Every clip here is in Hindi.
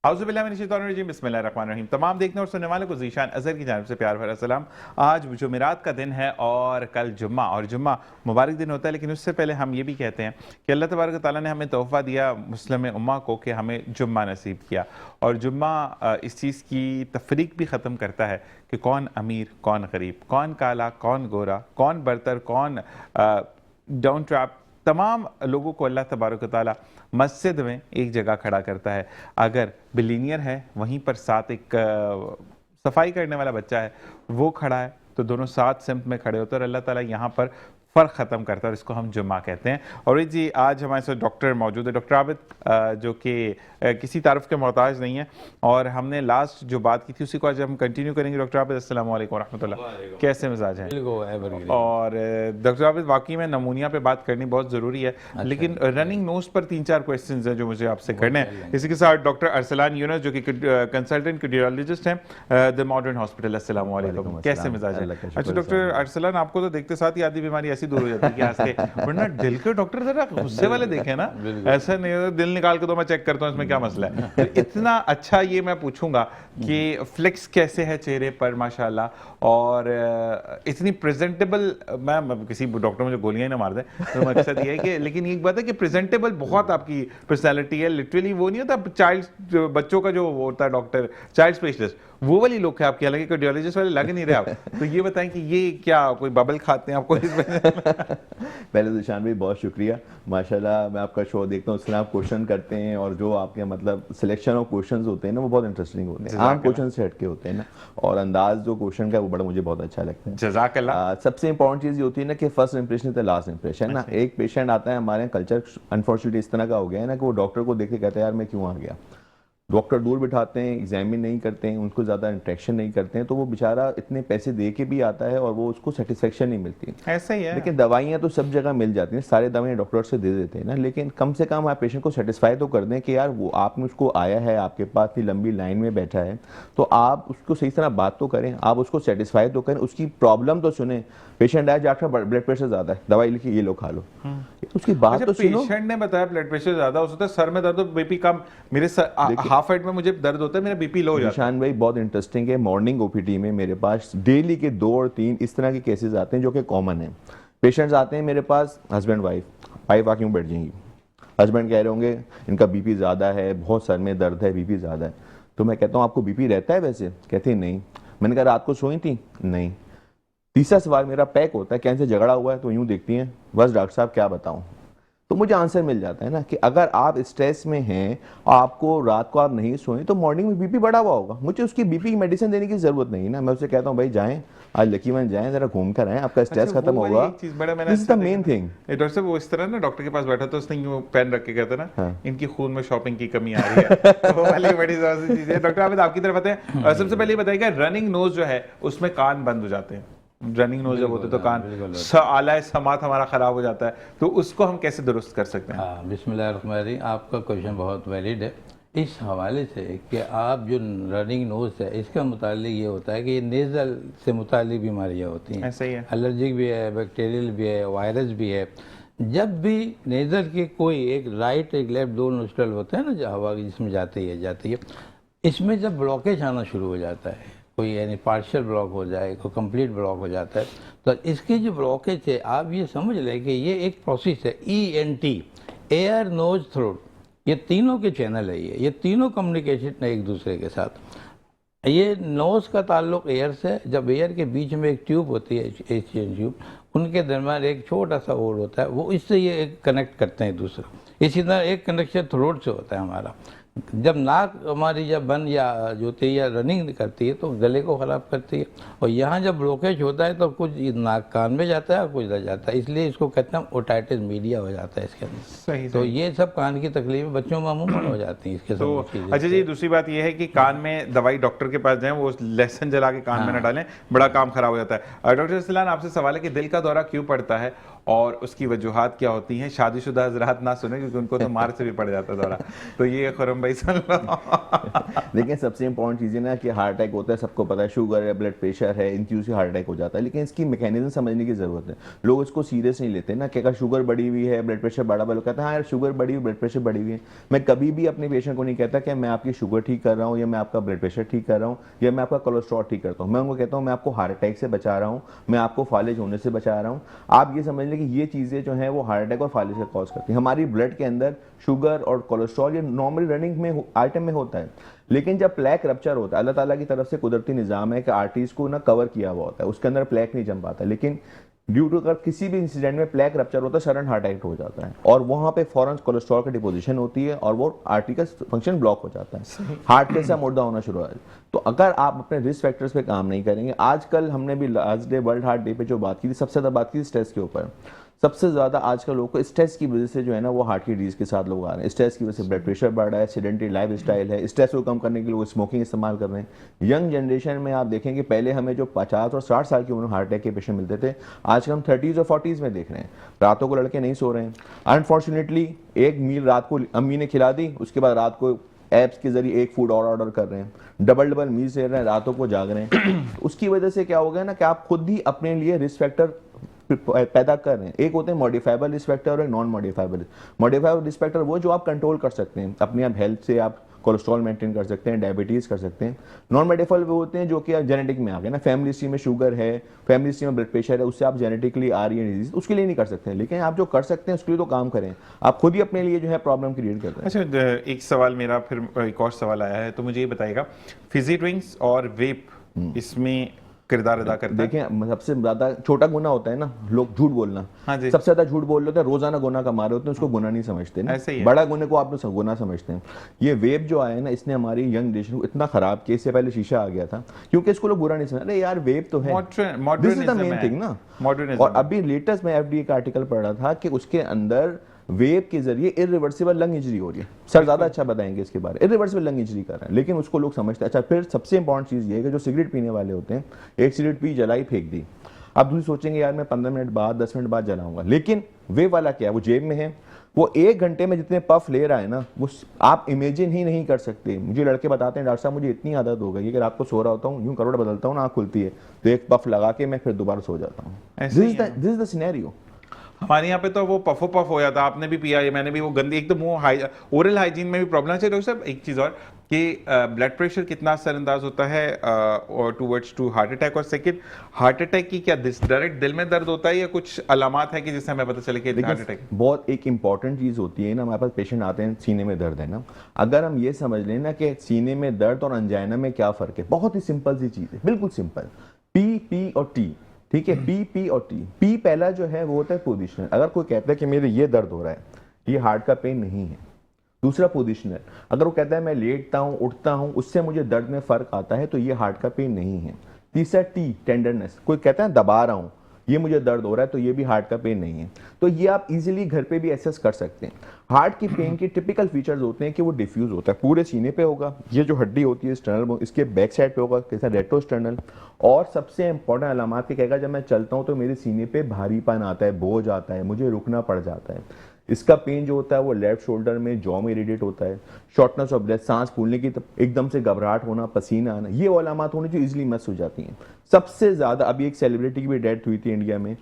बिस्मिल्लाहिर्रहमानिर्रहीम। तमाम देखने और सुनने वालों को ज़ीशान अज़हर की जानिब से प्यार भरा सलाम। आज जुमेरात का दिन है और कल जुम्मा, और जुम्मा मुबारक दिन होता है, लेकिन उससे पहले हम ये भी कहते हैं कि अल्लाह तबारक व तआला ने हमें तोहफ़ा दिया मुस्लिम उम्मा को कि हमें जुम्मा नसीब किया। और जुम्मा इस चीज़ की तफरीक भी ख़त्म करता है कि कौन अमीर कौन गरीब, कौन काला कौन गोरा, कौन बरतर कौन डाउन ट्रैप। तमाम लोगों को अल्लाह तबारक व तआला मस्जिद में एक जगह खड़ा करता है। अगर बिलीनियर है वहीं पर साथ एक सफाई करने वाला बच्चा है, वो खड़ा है, तो दोनों साथ सिमत में खड़े होते हैं और अल्लाह ताला यहाँ पर फ़र्क ख़त्म करता है और इसको हम जुम्मा कहते हैं। और जी आज हमारे साथ डॉक्टर मौजूद है, डॉक्टर आबिद, जो कि किसी तारुफ के मोहताज नहीं है, और हमने लास्ट जो बात की थी उसी को आज हम कंटिन्यू करेंगे। डॉक्टर आबिद, अस्सलाम वालेकुम रहमतुल्लाह, कैसे मिजाज हैं? और डॉक्टर आबिद, वाकई में नमूनिया पे बात करनी बहुत ज़रूरी है, लेकिन रनिंग नोज पर 3-4 क्वेश्चन हैं जो मुझे आपसे करने हैं। इसी के साथ डॉक्टर अरसलान यूनुस जो कि कंसल्टेंट कार्डियोलॉजिस्ट हैं द मॉडर्न हॉस्पिटल, अस्सलाम वालेकुम, कैसे मिजाज है? अच्छा डॉक्टर अरसलान, आपको तो देखते साथ ही आधी बीमारी ऐसी दूर हो जाती है कि आज के, वरना दिल के डॉक्टर जरा गुस्से वाले देखे ना, ऐसा नहीं है दिल निकाल के तो मैं चेक करता हूँ इसमें क्या मसला है। तो इतना अच्छा ये मैं पूछूंगा कि फ्लेक्स कैसे है चेहरे पर माशाल्लाह, और इतनी प्रेजेंटेबल, मैं किसी डॉक्टर मुझे गोलियां ही ना मार दे तो मकसद ये है कि, लेकिन एक बात है कि प्रेजेंटेबल बहुत आपकी पर्सनैलिटी है, लिटरली वो नहीं होता चाइल्ड बच्चों का जो होता है डॉक्टर चाइल्ड स्पेशलिस्ट, वो वाली लुक है आपकी, हालांकि कार्डियोलॉजिस्ट वाले लग नहीं रहे आप। तो ये बताएं कि ये क्या कोई बबल खाते हैं आपको इस पहले तो ईशान भाई बहुत शुक्रिया, माशाल्लाह मैं आपका शो देखता हूँ, उसमें आप क्वेश्चन करते हैं और जो आपके मतलब सिलेक्शन ऑफ क्वेश्चंस होते हैं ना वो बहुत इंटरेस्टिंग होते हैं, आम क्वेश्चन से हटके होते हैं ना, और अंदाज जो क्वेश्चन का वो बड़ा मुझे बहुत अच्छा लगता है। जज़ाकल्लाह। सबसे इंपॉर्टेंट चीज़ ये होती है ना कि first impression is the last impression ना। एक पेशेंट आता है, हमारे कल्चर अनफॉर्चुनेटली इस तरह का हो गया है ना कि वो डॉक्टर को देख के कहता है यार मैं क्यों आ गया। डॉक्टर दूर बिठाते हैं, एग्जामिन नहीं करते हैं, उनको ज़्यादा इंट्रैक्शन नहीं करते हैं, तो वो बेचारा इतने पैसे दे के भी आता है और वो उसको सेटिस्फेक्शन नहीं मिलती। ऐसा ही है। लेकिन दवाइयाँ तो सब जगह मिल जाती हैं, सारी दवाइयाँ डॉक्टर से दे देते हैं ना, लेकिन कम से कम आप पेशेंट को सेटिस्फाई तो कर दें कि यार वो आपने उसको आया है, आपके पास इतनी लंबी लाइन में बैठा है, तो आप उसको सही तरह बात तो करें, आप उसको सेटिस्फाई तो करें, उसकी प्रॉब्लम तो सुने। पेशेंट आया डॉक्टर ब्लड प्रेशर ज़्यादा है, दवाई लिखी ये लो खा लो, उसकी बात तो सुनो। पेशेंट ने बताया ब्लड प्रेशर ज़्यादा हो सकता है, सर में दर्द हो, बीपी कम, मेरे हाफ हेड में मुझे दर्द होता है, मेरा बीपी लो हो जाता है। निशान भाई बहुत इंटरेस्टिंग है, मॉर्निंग ओपीडी में मेरे पास डेली के 2 और 3 इस तरह के केसेस आते हैं जो कि कॉमन है। पेशेंट्स आते हैं मेरे पास, हस्बैंड वाइफ आके यूँ बैठ जाएंगी, हस्बैंड कह रहे होंगे इनका बीपी ज़्यादा है, बहुत सर में दर्द है, बीपी ज़्यादा है। तो मैं कहता हूँ आपको बीपी रहता है वैसे? कहती नहीं। मैंने कहा रात को सोई थी? नहीं। तीसरा सवाल मेरा पैक होता है, कैसे झगड़ा हुआ है? तो यूँ देखती हैं बस डॉक्टर साहब क्या बताऊँ। तो मुझे आंसर मिल जाता है ना कि अगर आप स्ट्रेस में हैं और आपको रात को आप नहीं सोएं तो मॉर्निंग में बीपी बढ़ा हुआ होगा, मुझे उसकी बीपी की मेडिसिन देने की जरूरत नहीं ना। मैं उससे कहता हूँ भाई जाएं आज लकीवन जाएं, जरा घूम कर आएं, आपका स्ट्रेस खत्म होगा। This is the main thing. Doctor साहब वो इस तरह ना डॉक्टर के पास बैठा तो उसने यूं पेन रख के कहता ना इनकी खून में शॉपिंग की कमी आ रही है। वो वाली बड़ी ज़रूरी चीज़ है। डॉक्टर आबिद आपकी तरफ आते हैं, सबसे पहले बताइएगा रनिंग नोज जो है उसमें कान बंद हो जाते हैं, रनिंग नोज जब होते तो कान आला समात हमारा ख़राब हो जाता है, तो उसको हम कैसे दुरुस्त कर सकते हैं? हाँ, बिस्मिल्लाहिर्रहमानिर्रहीम। आपका क्वेश्चन बहुत वैलिड है इस हवाले से कि आप जो रनिंग नोज है इसका मुतालिक ये होता है कि ये नेज़ल से मुतालिक बीमारियाँ होती हैं। ऐसा ही है, एलर्जिक भी है, बैक्टीरियल भी है, वायरस भी है। जब भी नेज़ल की कोई एक राइट एक लेफ्ट दो नोस्ट्रल होते हैं ना जो हवा जिसमें जाती है, इसमें जब ब्लॉकेज आना शुरू हो जाता है, कोई यानी पार्शियल ब्लॉक हो जाए, कोई कंप्लीट ब्लॉक हो जाता है, तो इसकी जो ब्लॉकेज है आप ये समझ लें कि ये एक प्रोसेस है ENT, एयर नोज थ्रोट, ये तीनों के चैनल है, ये तीनों कम्युनिकेशन है एक दूसरे के साथ। ये नोज का ताल्लुक एयर से, जब एयर के बीच में एक ट्यूब होती है एशियन ट्यूब, उनके दरम्यान एक छोटा सा होल होता है, वो इससे ये कनेक्ट करते हैं दूसरा। इसी तरह एक कनेक्शन थ्रोट से होता है हमारा। जब नाक हमारी जब बंद या जो होती है या रनिंग करती है तो गले को ख़राब करती है, और यहाँ जब ब्लॉकेज होता है तो कुछ नाक कान में जाता है और कुछ इधर जाता है, इसलिए इसको कहते हैं ओटाइटिस मीडिया हो जाता है इसके अंदर। सही तो ये सब कान की तकलीफें बच्चों में अमूमन हो जाती हैं इसके तो अच्छा जी, दूसरी बात ये है कि कान में दवाई डॉक्टर के पास जाएं, वो लहसुन जला के कान में न डालें, बड़ा काम खराब हो जाता है। डॉक्टर अरसलान आपसे सवाल है कि दिल का दौरा क्यों पड़ता है और उसकी वजूहात क्या होती हैं। शादीशुदा हजरात ना सुने क्योंकि उनको तो मार से भी पड़ जाता दौरा। तो ये खुरम भाई सुन लो। देखिए सबसे इंपॉर्टेंट चीज़ है ना कि हार्ट अटैक होता है, सबको पता है, शुगर है, ब्लड प्रेशर है, इन चीज़ों से हार्ट अटैक हो जाता है, लेकिन इसकी मैकेनिज्म समझने की ज़रूरत है। लोग इसको सीरियस नहीं लेते ना कि अगर शुगर बढ़ी हुई है, ब्लड प्रेशर बढ़ा हुआ, लोग कहते हैं हाँ यार शुगर बढ़ी हुई, ब्लड प्रेशर बढ़ी हुई है। मैं कभी भी अपने पेशेंट को नहीं कहता कि मैं आपकी शुगर ठीक कर रहा हूँ, या मैं आपका ब्लड प्रेशर ठीक कर रहा हूँ, या मैं आपका कोलेस्ट्रॉल ठीक करता हूँ। मैं उनको कहता हूँ मैं आपको हार्ट अटैक से बचा रहा हूँ, मैं आपको फालिज होने से बचा रहा हूँ। आप ये समझ लें कि ये चीज़ें जो हैं वो हार्ट अटैक और फालिज का कॉज करती हैं। हमारी ब्लड के अंदर शुगर और कोलेस्ट्रॉल ये नॉर्मल रनिंग में आइटम में होता है, लेकिन जब प्लेक रप्चर होता है, अल्लाह ताला की तरफ से कुदरती निज़ाम है कि आर्टरीज को ना कवर किया हुआ होता है, उसके अंदर प्लेक नहीं जम पाता, लेकिन ड्यू टू अगर किसी भी इंसिडेंट में प्लेक रप्चर होता है, सडन हार्ट अटैक हो जाता है और वहाँ पे फौरन कोलेस्ट्रॉल की डिपोजिशन होती है और वो आर्टरी का फंक्शन ब्लॉक हो जाता है, हार्ट कैसा मुर्दा होना शुरू हो जाता है। तो अगर आप अपने रिस्क फैक्टर्स पे काम नहीं करेंगे, आजकल हमने भी last day world heart day पे जो बात की थी, सबसे ज़्यादा बात की थी स्ट्रेस के ऊपर। सबसे ज़्यादा आजकल लोगों को स्ट्रेस की वजह से जो है ना वो हार्ट की डिजीज के साथ लोग आ रहे हैं। स्ट्रेस की वजह से ब्लड प्रेशर बढ़ रहा है, सेडेंटरी लाइफ स्टाइल है, स्ट्रेस को कम करने के लिए लोग स्मोकिंग इस्तेमाल कर रहे हैं। यंग जनरेशन में आप देखेंगे पहले हमें जो 50 और 60 साल की उम्र में हार्ट अटैक के पेशेंट मिलते थे, आजकल हम 30s और 40s में देख रहे हैं। रातों को लड़के नहीं सो रहे हैं, अनफॉर्चुनेटली एक मील रात को अम्मी ने खिला दी, उसके बाद रात को ऐप्स के जरिए एक फूड और ऑर्डर कर रहे हैं, डबल मील से रहे हैं, रातों को जाग रहे हैं। उसकी वजह से क्या हो गया ना कि आप खुद ही अपने लिए रिस्क फैक्टर पैदा कर रहे हैं। एक होते हैं मॉडिफाइबल रिस्क फैक्टर और एक non modifiable. Modifiable risk factor वो जो आप कंट्रोल कर सकते हैं अपनी, आप हेल्थ से आप कोलेस्ट्रॉल मेंटेन कर सकते हैं, डायबिटीज़ कर सकते हैं। नॉन मॉडिफाइबल वो होते हैं जो कि जेनेटिक में आ गए ना, फैमिली हिस्ट्री में शुगर है, फैमिली हिस्ट्री में ब्लड प्रेशर है, उससे आप जेनेटिकली आ रही है डिजीज, उसके लिए नहीं कर सकते हैं। लेकिन आप जो कर सकते हैं उसके लिए तो काम करें, आप खुद ही अपने लिए जो है प्रॉब्लम क्रिएट करते हैं। अच्छा, एक सवाल मेरा, फिर एक और सवाल आया है, तो मुझे ये बताइएगा, फिजी ड्रिंक्स और वेप इसमें किरदार अदा करता है? देखिए सबसे ज्यादा छोटा गुना होता है ना, लोग झूठ बोलना। हाँ जी। सबसे ज्यादा झूठ बोल रहे होते हैं, रोजाना गुना कमा रहे होते हैं, उसको गुना नहीं समझते ना। ऐसे ही है। बड़ा गुने को आप लोग गुना समझते हैं। ये वेब जो आया है ना, इसने हमारी यंग जनरेशन को इतना खराब किया। इससे पहले शीशा आ गया था, क्योंकि इसको लोग बुरा नहीं समझ रहे, यार वेब तो है, this is the main thing ना। और अभी लेटेस्ट में एफडीए का आर्टिकल पढ़ रहा था कि उसके अंदर वेब के जरिए इरिवर्सिबल लंग इंजरी हो रही है। सर ज्यादा अच्छा बताएंगे इसके बारे में, इरिवर्सिबल लंग इंजरी कर रहे हैं, लेकिन उसको लोग समझते हैं। अच्छा, फिर सबसे इंपॉर्टेंट चीज ये है कि जो सिगरेट पीने वाले होते हैं, एक सिगरेट पी, जलाई, फेंक दी। अब दूसरी सोचेंगे यार मैं 15 मिनट बाद 10 मिनट बाद जलाऊंगा, लेकिन वेब वाला क्या है, वो जेब में है, वो 1 घंटे में जितने पफ ले रहा है ना, वो आप इमेजिन ही नहीं कर सकते। मुझे लड़के बताते हैं डॉक्टर साहब मुझे इतनी आदत हो गई है कि रात को सो रहा होता हूँ, यूं करवट बदलता हूँ ना, आँख खुलती है तो एक पफ लगा के मैं फिर दोबारा सो जाता हूँ। This is the scenario. हमारे यहाँ पे तो वो पफो पफ हो जाता, आपने भी पिया है, मैंने भी, वो गंदी एक तो मुंह, ओरल हाइजीन में भी प्रॉब्लम है। डॉक्टर साहब एक चीज़ और कि ब्लड प्रेशर कितना असरअंदाज होता है और टूवर्ड्स टू हार्ट अटैक, और सेकंड हार्ट अटैक की क्या डायरेक्ट दिल में दर्द होता है या कुछ अलामात है कि जिससे हमें पता चले कि हार्ट अटैक? बहुत एक इंपॉर्टेंट चीज होती है ना, हमारे पास पेशेंट आते हैं सीने में दर्द है ना, अगर हम ये समझ लें ना कि सीने में दर्द और अंजाइना में क्या फर्क है, बहुत ही सिंपल सी चीज है, बिल्कुल सिंपल। पी और टी, ठीक है, पी और टी। पी पहला जो है वो होता है पोजिशनल। अगर कोई कहता है कि मेरे ये दर्द हो रहा है, ये हार्ट का पेन नहीं है। दूसरा पोजिशनल, अगर वो कहता है मैं लेटता हूं, उठता हूं, उससे मुझे दर्द में फर्क आता है, तो ये हार्ट का पेन नहीं है। तीसरा टी, टेंडरनेस, कोई कहता है दबा रहा हूं, ये मुझे दर्द हो रहा है, तो ये भी हार्ट का पेन नहीं है। तो ये आप इजीली घर पे भी एसेस कर सकते हैं। हार्ट की पेन के टिपिकल फीचर्स होते हैं कि वो डिफ्यूज होता है, पूरे सीने पे होगा, ये जो हड्डी होती है स्टर्नल, इसके बैक साइड पे होगा, कैसा रेट्रोस्टर्नल। और सबसे इंपॉर्टेंट अलामात कहेगा, जब मैं चलता हूँ तो मेरे सीने पे भारीपन आता है, बोझ आता है, मुझे रुकना पड़ जाता है। इसका पेन जो होता है वो लेफ्ट शोल्डर में, जॉ में इरिटेट होता है, शॉर्टनेस ऑफ ब्रेथ, सांस फूलने की एकदम से घबराहट होना, पसीना आना, ये वो अलामात होने जो इजीली मिस हो जाती हैं। सबसे ज्यादा अभी एक सेलिब्रिटी की भी डेथ हुई थी इंडिया में,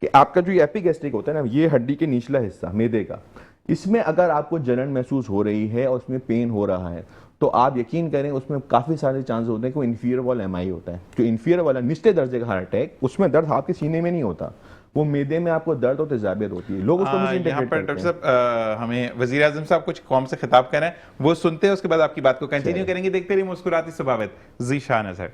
कि आपका जो एपिगैस्ट्रिक होता है ना, ये हड्डी के निचला हिस्सा मैदे का, इसमें अगर आपको जलन महसूस हो रही है और उसमें पेन हो रहा है, तो आप यकीन करें उसमें काफी सारे चांस होते हैं कि वो इंफीरियर वाला एमआई होता है। जो इंफीरियर वाला निचले दर्जे का हार्ट अटैक, उसमें दर्द हाथ के सीने में नहीं होता, वो मैदे में आपको दर्द और तेजाबियत होती है। लोग उसको यहाँ पर डॉक्टर साहब हमें वजीर आजम साहब कुछ कौम से खिताब कर रहे हैं, वो सुनते हैं, उसके बाद आपकी बात को कंटिन्यू करेंगे। देखते रहिए मुस्कुराती सबावत, ज़ीशान अज़हर।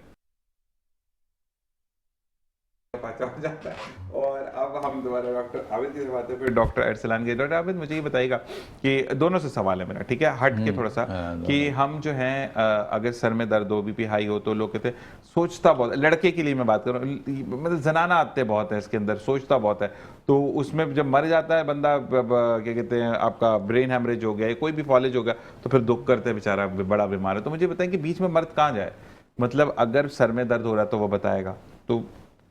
जाता है। और अब हम दोबारा डॉक्टर आबिद की बात है, फिर डॉक्टर अरसलान के। डॉक्टर आबिद मुझे ये बताइएगा कि दोनों से सवाल है मेरा, ठीक है, हट के थोड़ा सा, कि हम जो हैं अगर सर में दर्द हो, बीपी हाई हो, तो लोग कहते हैं सोचता बहुत, लड़के के लिए मैं बात कर रहा हूँ, मतलब जनाना आते बहुत है इसके अंदर, सोचता बहुत है, तो उसमें जब मर जाता है बंदा, क्या कहते हैं, आपका ब्रेन हेमरेज हो गया, कोई भी फॉलेज हो गया, तो फिर दुख करते हैं, बेचारा बड़ा बीमार है। तो मुझे बताएं कि बीच में मर्द कहाँ जाए, मतलब अगर सर में दर्द हो रहा है तो वो बताएगा, तो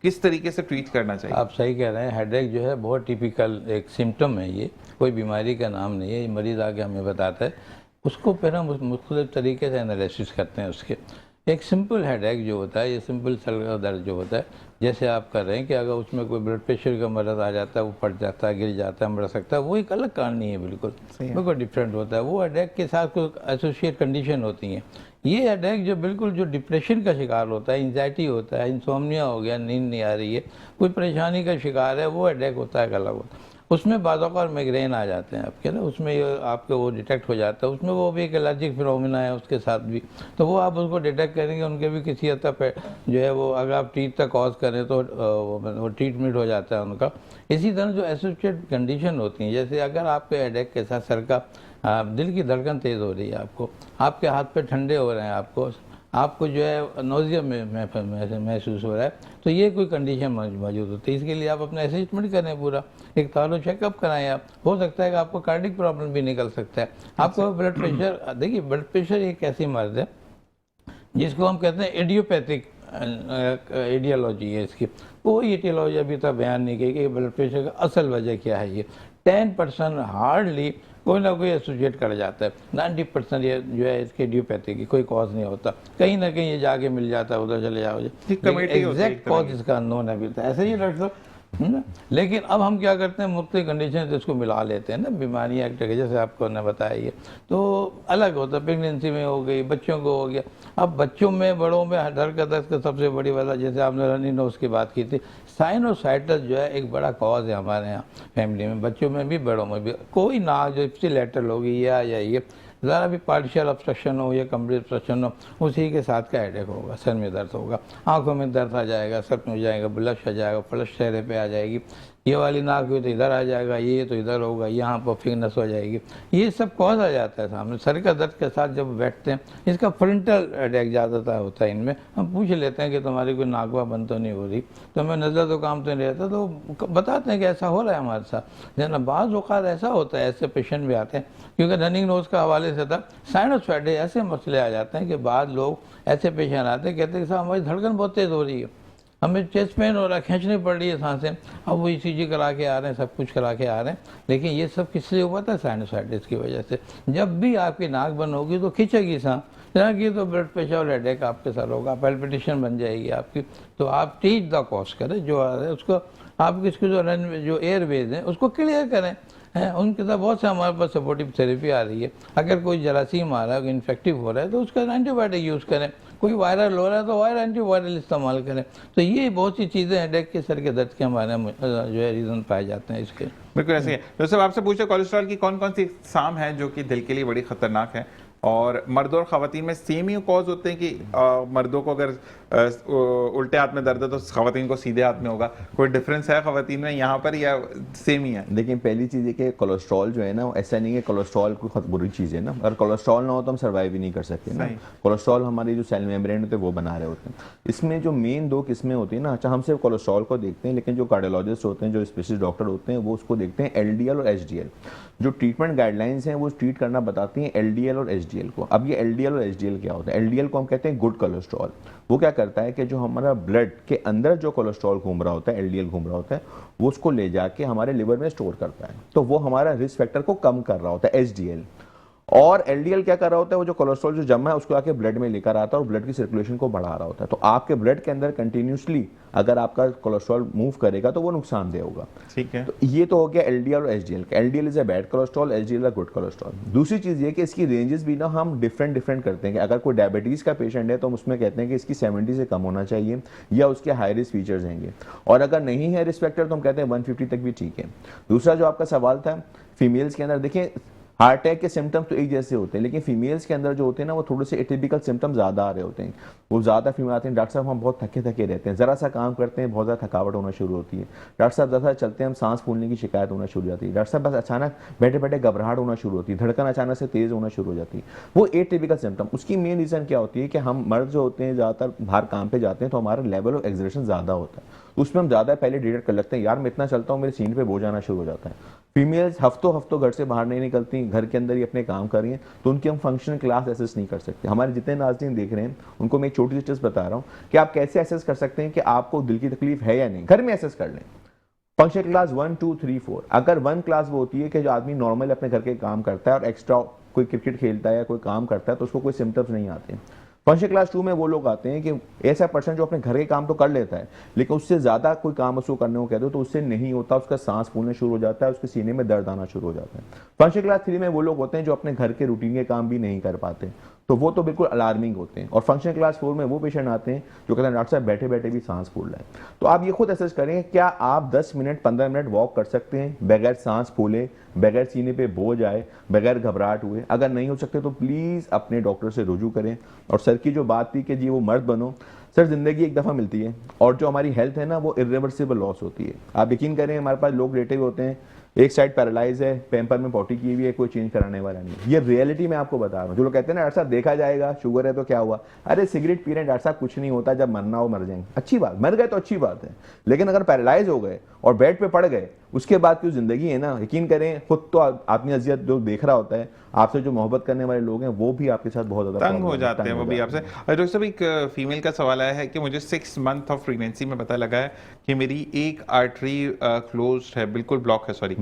किस तरीके से ट्रीट करना चाहिए? आप सही कह रहे हैं, हेडेक जो है बहुत टिपिकल एक सिम्टम है, ये कोई बीमारी का नाम नहीं है, ये मरीज़ आके हमें बताता है, उसको फिर हम मुख्तलिफ तरीके से एनालिसिस करते हैं उसके। एक सिंपल हेडेक जो होता है, ये सिंपल सर का दर्द जो होता है, जैसे आप कर रहे हैं कि अगर उसमें कोई ब्लड प्रेशर का मर्ज़ आ जाता है, वो पड़ जाता है, गिर जाता है, मर सकता है, वो एक अलग कहानी है, बिल्कुल डिफरेंट होता है। वो हेडेक के साथ कोई एसोसिएट कंडीशन होती हैं। ये हेडेक जो बिल्कुल जो डिप्रेशन का शिकार होता है, एंजाइटी होता है, इंसोम्निया हो गया, नींद नहीं आ रही है, कोई परेशानी का शिकार है, वो हेडेक होता है, अलग होता है। उसमें बाज़-औक़ात माइग्रेन आ जाते हैं आपके ना, उसमें ये आपके वो डिटेक्ट हो जाता है, उसमें वो भी एक एलर्जिक फिनोमेना है उसके साथ भी, तो वो आप उसको डिटेक्ट करेंगे, उनके भी किसी हद तक जो है वो अगर आप ट्रीट तक कॉज करें तो वो ट्रीटमेंट हो जाता है उनका। इसी तरह जो एसोसिएटेड कंडीशन होती हैं, जैसे अगर आपके हेडेक के साथ सर का दिल की धड़कन तेज़ हो रही है, आपके हाथ पे ठंडे हो रहे हैं, आपको जो है नोज़िया में महसूस हो रहा है, तो ये कोई कंडीशन मौजूद होती है। इसके लिए आप अपना असेसमेंट करें, पूरा एक थॉरो चेकअप कराएं। आप हो सकता है कि आपको कार्डिक प्रॉब्लम भी निकल सकता है, आपको ब्लड प्रेशर, देखिए ब्लड प्रेशर एक ऐसी मर्ज़ है जिसको हम कहते हैं इडियोपैथिक आइडियोलॉजी है इसकी। कोई एटियोलॉजी अभी तक बयान नहीं की कि ब्लड प्रेशर का असल वजह क्या है। ये 10% हार्डली कोई ना कोई एसोसिएट कर जाता है, 90% ये जो है इसके इडियोपैथिक की कोई कॉज नहीं होता, कहीं ना कहीं ये जाके मिल जाता है, उधर चले जाओ, एग्जैक्ट कॉज इसका अननोन है अभी तक। ऐसे ही डॉक्टर साहब, लेकिन अब हम क्या करते हैं, मुख्तलिफ कंडीशन से इसको मिला लेते हैं ना, बीमारी एक्ट के जैसे आपको ने बताया, ये तो अलग होता है। प्रेगनेंसी में हो गई, बच्चों को हो गया। अब बच्चों में, बड़ों में हर का दर्द का सबसे बड़ी वजह, जैसे आपने रनी नोज की बात की थी, साइनोसाइटिस जो है एक बड़ा कॉज है हमारे यहाँ फैमिली में, बच्चों में भी बड़ों में भी। कोई नाक जो इप्सिलेटरल होगी या ये ज़रा भी पार्शियल ऑब्स्ट्रक्शन हो या कंप्लीट ऑब्स्ट्रक्शन हो, उसी के साथ का हेडेक होगा, सर में दर्द होगा, आंखों में दर्द आ जाएगा, सर में हो जाएगा, ब्लश आ जाएगा, फ्लश चेहरे पे आ जाएगी, ये वाली नाक हुई तो इधर आ जाएगा, ये तो इधर होगा, यहाँ पर फिंगनेस हो जाएगी, ये सब कॉज आ जाता है सामने। सर का दर्द के साथ जब बैठते हैं, इसका फ्रंटल हेडेक ज़्यादातर होता है इनमें। हम पूछ लेते हैं कि तुम्हारी कोई नाकवा बंद तो नहीं हो रही, तो हमें नज़र तो काम तो नहीं रहता, तो बताते हैं कि ऐसा हो रहा है हमारे साथ। जना बाज़ औक़ात ऐसा होता है, ऐसे पेशेंट भी आते हैं, क्योंकि रनिंग नोज़ का हवाले से था, साइनोसाइटिस ऐसे मसले आ जाते हैं कि बाद लोग ऐसे पेशेंट आते हैं, कहते हैं कि साहब हमारी धड़कन बहुत तेज़ हो रही है, हमें चेस्ट पेन हो रहा है, खींचनी पड़ रही है सांसें, अब वो ईसीजी करा के आ रहे हैं, सब कुछ करा के आ रहे हैं, लेकिन ये सब किससे हुआ था? साइनोसाइटिस की वजह से। जब भी आपकी नाक बंद होगी तो खींचेगी सांस, जहाँ की तो ब्लड प्रेशर और हेडेक आपके साथ होगा, पैल्पिटेशन बन जाएगी आपकी। तो आप ट्रीट द कॉज करें, जो आ रहा है उसको, आप इसको जो एयरवेज हैं उसको क्लियर करें हैं। उनके साथ बहुत से हमारे पास सपोर्टिव थेरेपी आ रही है। अगर कोई जरासीम आ रहा है, इन्फेक्टिव हो रहा है, तो उसका एंटीबायोटिक यूज़ करें। कोई वायरल हो रहा है तो वायरल एंटीवायरल इस्तेमाल करें। तो ये बहुत सी चीज़ें हेडेक के, सर के दर्द के हमारे जो है रीज़न पाए जाते हैं इसके। बिल्कुल ऐसे ही है। जैसे आपसे पूछे कोलेस्ट्रॉल की कौन कौन सी अक़साम है जो कि दिल के लिए बड़ी खतरनाक है, और मर्दों और ख़वातीन में सेम ही कॉज होते हैं कि मर्दों को अगर उल्टे हाथ में दर्द है तो ख़वातीन को सीधे हाथ में होगा? कोई डिफरेंस है ख़वातीन में यहाँ पर या सेम ही है? देखिए, पहली चीज़ है कि कोलेस्ट्रॉल जो है ना, ऐसा नहीं है कोलेस्ट्रॉल कोई बहुत बुरी चीज़ है ना। अगर कोलेस्ट्रॉल ना हो तो हम सर्वाइव ही नहीं कर सकते ना। कोलेस्ट्रॉल हमारी जो सेल मेम्ब्रेन होते हैं वो बना रहे होते हैं। इसमें जो मेन दो किस्में होती हैं ना, अच्छा हम सिर्फ कोलेस्ट्रॉल को देखते हैं, लेकिन जो कार्डियोलॉजिस्ट होते हैं, जो स्पेशलिस्ट डॉक्टर होते हैं, वो उसको देखते हैं LDL और HDL। जो ट्रीटमेंट गाइडलाइंस हैं वो ट्रीट करना बताती हैं LDL और HDL को। अब ये LDL और HDL क्या होता है? LDL को हम कहते हैं गुड कोलेस्ट्रॉल। वो क्या करता है कि जो हमारा ब्लड के अंदर जो कोलेस्ट्रॉल घूम रहा होता है, LDL घूम रहा होता है, वो उसको ले जाके हमारे लिवर में स्टोर करता है, तो वो हमारा रिस्क फैक्टर को कम कर रहा होता है HDL। और LDL क्या कर रहा होता है? वो जो कोलेस्ट्रॉल जो जमा है उसको आके ब्लड में लेकर आता है और ब्लड की सर्कुलेशन को बढ़ा रहा होता है। तो आपके ब्लड के अंदर कंटिन्यूसली अगर आपका कोलेस्ट्रॉल मूव करेगा तो वो नुकसानदेह होगा। ठीक है, तो ये तो हो गया LDL और HDL। LDL is a bad cholesterol, HDL is a good cholesterol. दूसरी चीज़ ये कि इसकी रेंजेस भी ना हम डिफरेंट करते हैं कि अगर कोई डायबिटीज़ का पेशेंट है तो हम उसमें कहते हैं कि इसकी 70 से कम होना चाहिए या उसके हाई रिस्क फीचर्स होंगे, और अगर नहीं है रिस्क फैक्टर तो हम कहते हैं 150 तक भी ठीक है। दूसरा जो आपका सवाल था फीमेल्स के अंदर, देखिए हार्ट अटैक के सिम्टम्स तो एक जैसे होते हैं, लेकिन फीमेल्स के अंदर जो होते हैं ना वो थोड़े से एटिपिकल सिम्टम्स ज़्यादा आ रहे होते हैं। वो ज़्यादा फीमेल आते हैं, डॉक्टर साहब हम बहुत थके रहते हैं, ज़रा सा काम करते हैं बहुत ज़्यादा थकावट होना शुरू होती है, डॉक्टर साहब ज़्यादा चलते हैं हम सांस फूलने की शिकायत होना शुरू हो जाती है, डॉक्टर साहब बस अचानक बैठे बैठे घबराहट होना शुरू होती है, धड़कन अचानक से तेज़ होना शुरू हो जाती है। वो एटिपिकल सिम्टम, उसकी मेन रीज़न क्या होती है कि हम मर्द जो होते हैं ज़्यादातर बाहर काम पर जाते हैं तो हमारा लेवल ऑफ एक्सर्शन ज़्यादा होता है, उसमें हम ज़्यादा पहले डिटेक्ट कर लगते हैं, यार मैं इतना चलता हूँ मेरे सीने पे बोझ आना शुरू हो जाता है। फीमेल्स हफ्तों हफ्तों घर से बाहर नहीं निकलती, घर के अंदर ही अपने काम कर रही हैं, तो उनकी हम फंक्शनल क्लास एसेस नहीं कर सकते। हमारे जितने नाज़रीन देख रहे हैं उनको मैं एक छोटी सी टिप्स बता रहा हूँ कि आप कैसे एसेस कर सकते हैं कि आपको दिल की तकलीफ है या नहीं। घर में एसेस कर लें। फंक्शनल क्लास 1 2 3 4, अगर 1 क्लास वो होती है कि जो आदमी नॉर्मल अपने घर के काम करता है और एक्स्ट्रा कोई क्रिकेट खेलता है या कोई काम करता है तो उसको कोई सिम्टम्स नहीं आते हैं। फंक्शनल क्लास 2 में वो लोग आते हैं कि ऐसा पर्सन जो अपने घर के काम तो कर लेता है लेकिन उससे ज़्यादा कोई काम उसको करने को कहते हो तो उससे नहीं होता, उसका सांस फूलना शुरू हो जाता है, उसके सीने में दर्द आना शुरू हो जाता है। फंक्शनल क्लास 3 में वो लोग होते हैं जो अपने घर के रूटीन के काम भी नहीं कर पाते, तो वो तो बिल्कुल अलार्मिंग होते हैं। और फंक्शनल क्लास 4 में वो पेशेंट आते हैं जो कहते हैं डॉक्टर साहब बैठे बैठे भी सांस फूल रहा है। तो आप ये खुद एसेस करें, क्या आप 10 मिनट 15 मिनट वॉक कर सकते हैं बगैर सांस फूले, बगैर सीने पे बोझ आए, बगैर घबराहट हुए? अगर नहीं हो सकते तो प्लीज़ अपने डॉक्टर से रुजू करें। और सर की जो बात थी कि जी वो मर्द बनो, सर ज़िंदगी एक दफ़ा मिलती है और जो हमारी हेल्थ है ना वो इरिवर्सिबल लॉस होती है। आप यकीन करें हमारे पास लोग लेटे हुए होते हैं, एक साइड पैरालाइज है, पैम्पर में पॉटी की हुई है, कोई चेंज कराने वाला नहीं है। ये रियलिटी मैं आपको बता रहा हूँ। जो लोग कहते हैं ना डॉक्टर साहब देखा जाएगा, शुगर है तो क्या हुआ, अरे सिगरेट पी रहे हैं डॉक्टर साहब, कुछ नहीं होता, जब मरना हो मर जाएंगे, अच्छी बात, मर गए तो अच्छी बात है। लेकिन अगर पैरालाइज हो गए और बेड पे पड़ गए, उसके बाद की जिंदगी है ना, यकीन करें खुद तो आदमी अजियत जो देख रहा होता है, आपसे जो मोहब्बत करने वाले लोग हैं वो भी आपके साथ बहुत ज्यादा तंग हो जाते हैं वो भी आपसे। और डॉक्टर साहब एक फीमेल का सवाल आया है कि मुझे 6 मंथ ऑफ प्रेगनेंसी में पता लगा है कि मेरी एक आर्टरी क्लोज है, बिल्कुल ब्लॉक है, सॉरी।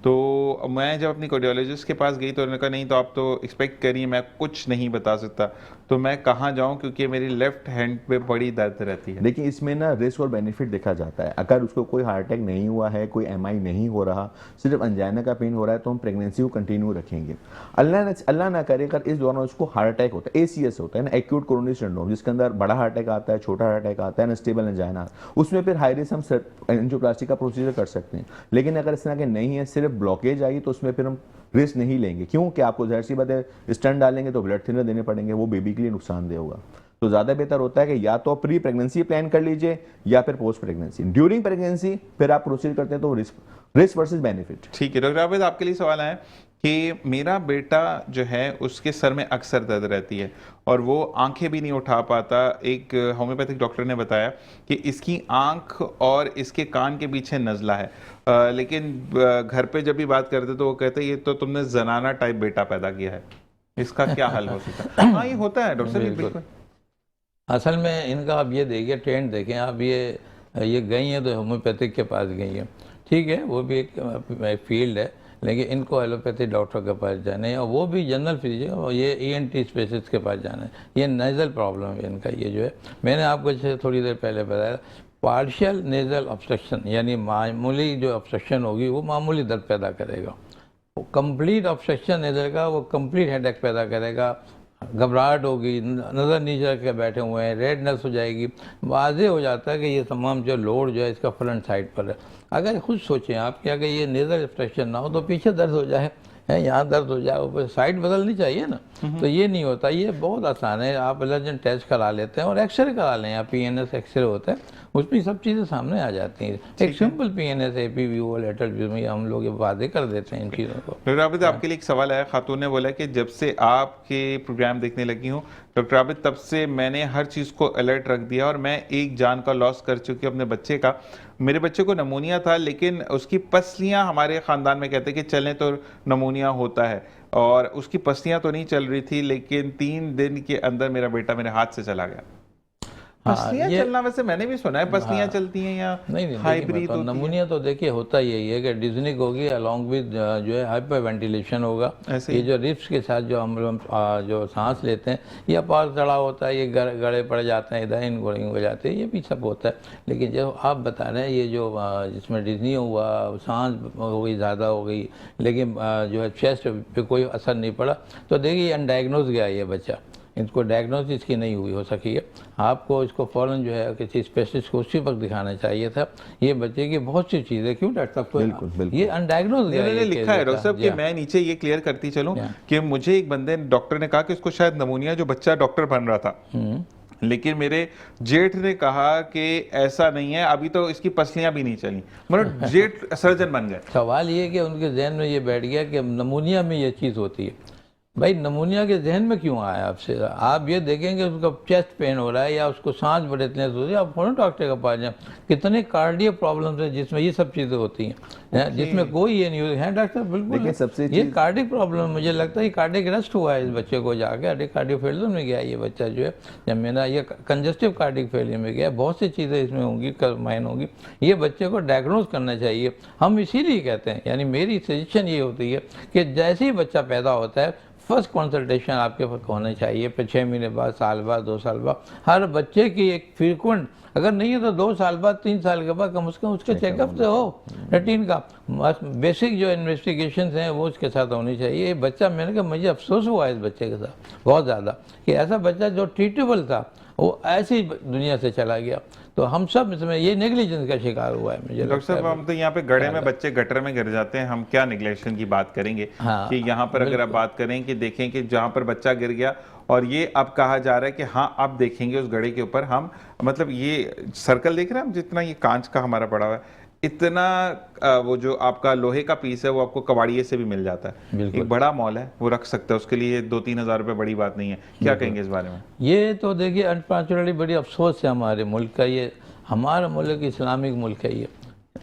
तो मैं जब अपनी कार्डियोलॉजिस्ट के पास गई तो उन्होंने कहा नहीं तो आप तो एक्सपेक्ट करिए, मैं कुछ नहीं बता सकता, तो मैं कहाँ जाऊँ क्योंकि मेरी लेफ्ट हैंड पे बड़ी दर्द रहती है। देखिए इसमें ना रिस्क और बेनिफिट देखा जाता है। अगर उसको कोई हार्ट अटैक नहीं हुआ है, कोई एमआई नहीं हो रहा, सिर्फ अंजाइना का पेन हो रहा है, तो हम प्रेगनेंसी को कंटिन्यू रखेंगे। अल्लाह ना करे अगर इस दौरान उसको हार्ट अटैक होता है, एसीएस होता है ना, एक्यूट कोरोनरी सिंड्रोम, जिसके अंदर बड़ा हार्ट अटैक आता है, छोटा हार्ट अटैक आता है, अनस्टेबल एंजाइना, उसमें फिर हाई रिस्क हम एंजियोप्लास्टी का प्रोसीजर कर सकते हैं। लेकिन अगर इस तरह के नहीं है, सिर्फ ब्लॉकेज आई, तो उसमें फिर हम रिस्क नहीं लेंगे। क्यों कि आपको ज़ाहिर सी बात है स्टंट डालेंगे तो ब्लड थिनर देने पड़ेंगे, वो बेबी के लिए नुकसानदेह होगा। तो ज़्यादा बेहतर होता है कि या तो प्री प्रेगनेंसी प्लान कर लीजिए या फिर पोस्ट प्रेगनेंसी। ड्यूरिंग प्रेगनेंसी फिर आप प्रोसीड करते हैं तो रिस्क वर्सेस बेनिफिट। ठीक है डॉक्टर आबिद, आपके लिए सवाल है कि मेरा बेटा जो है उसके सर में अक्सर दर्द रहती है और वो आंखें भी नहीं उठा पाता। एक होम्योपैथिक डॉक्टर ने बताया कि इसकी आंख और इसके कान के पीछे नज़ला है, लेकिन घर पे जब भी बात करते तो वो कहते ये तो तुमने जनाना टाइप बेटा पैदा किया है, इसका क्या हल हो सकता है? हाँ ये होता है डॉक्टर साहब, बिल्कुल। असल में इनका आप ये देखिए ट्रेंड देखें आप, ये गई हैं तो होम्योपैथिक के पास गई हैं, ठीक है, वो भी एक फील्ड है, लेकिन इनको एलोपैथी डॉक्टर के पास जाना है और वो भी जनरल फिजिशियन, और ये ईएनटी स्पेशलिस्ट के पास जाना है। ये नेजल प्रॉब्लम है इनका, ये जो है मैंने आपको जैसे थोड़ी देर पहले बताया, पार्शियल नेजल ऑब्स्ट्रक्शन यानी मामूली जो ऑब्स्ट्रक्शन होगी वो मामूली दर्द पैदा करेगा। कंप्लीट ऑब्स्ट्रक्शन नेजल का वो कंप्लीट हेडेक पैदा करेगा, घबराहट होगी, नज़र नीचे के बैठे हुए हैं, रेडनेस हो जाएगी, वाज़े हो जाता है कि ये तमाम जो लोड जो है इसका फ्रंट साइड पर है। अगर खुद सोचें आप कि अगर ये नेज़ल ऑब्स्ट्रक्शन ना हो तो पीछे दर्द हो जाए, है यहाँ दर्द हो जाए, ऊपर साइड बदलनी चाहिए ना, तो ये नहीं होता। ये बहुत आसान है, आप एलर्जन टेस्ट करा लेते हैं और एक्सरे करा लें, या पीएनएस एक्सरे होता है, उसमें सब चीज़ें सामने आ जाती हैं। एक सिंपल पीएनएस एपीवीओ लेटरल व्यू में हम लोग ये वादे कर देते हैं इन चीज़ों को। डॉक्टर आबिद, आपके लिए एक सवाल आया, खातून ने बोला कि जब से आपके प्रोग्राम देखने लगी हूँ डॉक्टर आबिद, तब से मैंने हर चीज़ को अलर्ट रख दिया और मैं एक जान का लॉस कर चुकी हूँ अपने बच्चे का। मेरे बच्चे को नमूनिया था, लेकिन उसकी पसलियाँ हमारे ख़ानदान में कहते हैं कि चलें तो नमूनिया होता है, और उसकी पसलियाँ तो नहीं चल रही थी, लेकिन 3 दिन के अंदर मेरा बेटा मेरे हाथ से चला गया। पसलियाँ चलना वैसे मैंने भी सुना है, पसलियाँ चलती हैं या नहीं हाइब्रिड होती है? नमूनिया तो देखिए होता यही है कि डिजनिक होगी अलॉन्ग विद जो है हाइपर वेंटिलेशन होगा। ये जो रिप्स के साथ जो हम जो सांस लेते हैं, या पार चढ़ा होता है, ये गड़े पड़ जाते हैं, इधर इनगोइंग हो जाते हैं, ये भी सब होता है। लेकिन जो आप बता रहे हैं ये जो जिसमें डिजनी हुआ, सांस हो गई ज़्यादा हो गई, लेकिन जो है चेस्ट पे कोई असर नहीं पड़ा, तो देखिए अनडायग्नोज गया ये बच्चा, इनको डायग्नोसिस इसकी नहीं हुई हो सकी है। आपको इसको फ़ौरन जो है किसी स्पेशलिस्ट को उसी वक्त दिखाना चाहिए था। ये बच्चे की बहुत सी चीज़ें, क्यों डॉक्टर साहब, बिल्कुल बिल्कुल ये अनडायग्नोज गया। मैंने लिखा है डॉक्टर साहब कि मैं नीचे ये क्लियर करती चलूं कि मुझे एक बंदे डॉक्टर ने कहा कि उसको शायद नमूनिया, जो बच्चा डॉक्टर बन रहा था, लेकिन मेरे जेठ ने कहा कि ऐसा नहीं है, अभी तो इसकी पसलियां भी नहीं चली, मतलब जेठ सर्जन बन गए। सवाल ये कि उनके जहन में ये बैठ गया कि नमूनिया में ये चीज़ होती है। भाई नमूनिया के जहन में क्यों आया आपसे? आप ये देखेंगे उसका चेस्ट पेन हो रहा है या उसको सांस बड़े इतने हो रही है, आप फौरन डॉक्टर के पास जाएं। कितने कार्डियो प्रॉब्लम्स हैं जिसमें ये सब चीज़ें होती हैं, जिसमें कोई ये नहीं है डॉक्टर, बिल्कुल देखिए, सबसे ये कार्डिक प्रॉब्लम, मुझे लगता है कार्डिक अरेस्ट हुआ है इस बच्चे को जाके, कार्डियो फेलियर में गया ये बच्चा जो है, जब मेरा ये कंजस्टिव कार्डिक फेलियर में गया। बहुत सी चीज़ें इसमें होंगी, माइन होंगी, ये बच्चे को डायग्नोज करना चाहिए। हम इसीलिए कहते हैं, यानी मेरी सजेशन ये होती है कि जैसे ही बच्चा पैदा होता है फर्स्ट कंसल्टेशन आपके पास होना चाहिए, फिर 6 महीने बाद, साल बाद, 2 साल बाद, हर बच्चे की एक फ्रीक्वेंट, अगर नहीं है तो 2 साल बाद, 3 साल के बाद कम से कम उसके चेकअप तो हो रूटीन का। बेसिक जो इन्वेस्टिगेशन हैं वो उसके साथ होनी चाहिए। ये बच्चा, मैंने कहा मुझे अफसोस हुआ इस बच्चे के साथ बहुत ज़्यादा कि ऐसा बच्चा जो ट्रीटेबल था वो ऐसी दुनिया से चला गया। तो हम सब इसमें ये नेग्लिजेंस का शिकार हुआ है मुझे। डॉक्टर साहब, हम तो यहाँ पे गड्ढे में बच्चे गटर में गिर जाते हैं, हम क्या नेग्लेक्शन की बात करेंगे? हाँ, कि यहाँ पर अगर आप बात करें कि देखें कि जहाँ पर बच्चा गिर गया और ये अब कहा जा रहा है कि हाँ अब देखेंगे उस गड्ढे के ऊपर हम, मतलब ये सर्कल देख रहे हैं हम, जितना ये कांच का हमारा पड़ा हुआ है, इतना वो जो आपका लोहे का पीस है वो आपको कबाड़िए से भी मिल जाता है। एक बड़ा मॉल है वो रख सकते हैं, उसके लिए 2-3 हज़ार रुपये बड़ी बात नहीं है। क्या कहेंगे इस बारे में? ये तो देखिए अनफॉर्चुनेटली बड़ी अफसोस है हमारे मुल्क का। ये हमारा मुल्क इस्लामिक मुल्क है, ये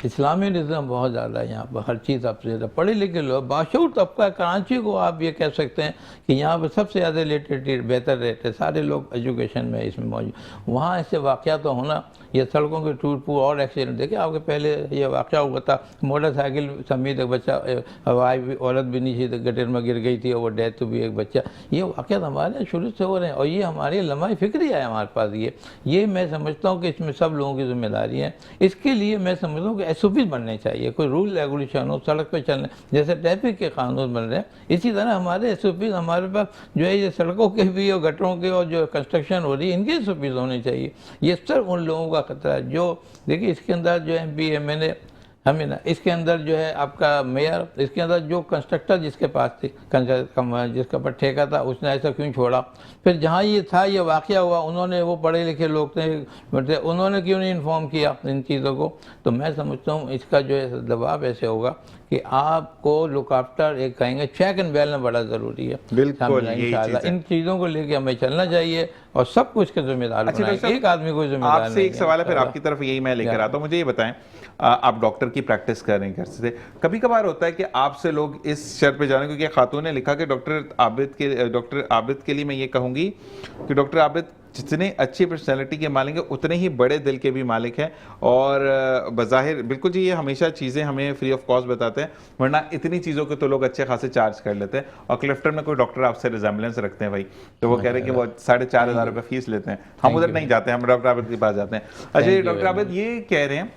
इस्लामिज्म बहुत ज़्यादा है यहाँ पर। हर चीज़ आपसे ज़्यादा पढ़े लिखे लोग, बाशऊर तबका, कराची को आप ये कह सकते हैं कि यहाँ पर सबसे ज़्यादा लिटरेटी बेहतर रहते हैं, सारे लोग एजुकेशन में इसमें मौजूद। वहाँ ऐसे वाक़या तो होना, ये सड़कों के टूट फूट और एक्सीडेंट, देखिए आपके पहले ये वाक़या हुआ था, मोटरसाइकिल समेत एक बच्चा, औरत भी नीचे गटर में गिर गई थी और वो डेथ हुई एक बच्चा। ये वाक़या हमारे यहाँ शुरू से हो रहे हैं और ये हमारी लम्हाई फिक्री है हमारे पास। ये मैं समझता हूँ कि इसमें सब लोगों की जिम्मेदारी है। इसके लिए मैं समझता हूँ कि SOP बनने चाहिए, कोई रूल रेगुलेशन हो, सड़क पे चलने जैसे ट्रैफिक के कानून बन रहे हैं, इसी तरह हमारे SOP हमारे पास जो है ये सड़कों के भी और गटरों के और जो कंस्ट्रक्शन हो रही है इनके SOP होने चाहिए। ये सब उन लोगों का खतरा है जो, देखिए इसके अंदर जो MP MNA हमें ना, इसके अंदर जो है आपका मेयर, इसके अंदर जो कंस्ट्रक्टर जिसके पास थी, जिसके ऊपर ठेका था, उसने ऐसा क्यों छोड़ा? फिर जहाँ ये था, ये वाक़या हुआ, उन्होंने, वो पढ़े लिखे लोग थे, उन्होंने क्यों नहीं इन्फॉर्म किया इन चीज़ों को? तो मैं समझता हूँ इसका जो है दबाव ऐसे होगा कि आपको लुक आफ्टर, एक कहेंगे चेक एंड बैलेंस बड़ा ज़रूरी है। बिल्कुल, इन चीज़ों को लेके हमें चलना चाहिए और सब कुछ के जिम्मेदार बनाएंगे, एक आदमी को जिम्मेदार। आपसे एक सवाल है, फिर आपकी तरफ यही मैं लेकर आता हूँ। मुझे ये बताएं, आप डॉक्टर की प्रैक्टिस कर रहे हैं घर से, कभी कभार होता है कि आपसे लोग इस शर्त पे जाने, क्योंकि खातून ने लिखा कि डॉक्टर आबिद के लिए मैं ये कहूँगी कि डॉक्टर आबिद जितने अच्छी पर्सनैलिटी के मालिक हैं उतने ही बड़े दिल के भी मालिक हैं, और बज़ाहिर बिल्कुल जी ये हमेशा चीज़ें हमें फ्री ऑफ कॉस्ट बताते हैं, वरना इतनी चीज़ों के तो लोग अच्छे खासे चार्ज कर लेते हैं। और क्लिफ्टन में कोई डॉक्टर आपसे रिजेम्बलेंस रखते हैं भाई, तो वो कह रहे हैं कि वो 4,500 रुपये फीस लेते हैं, हम उधर नहीं जाते हैं, हम डॉक्टर आबिद के पास जाते हैं। अच्छा, डॉक्टर आबिद ये कह रहे हैं,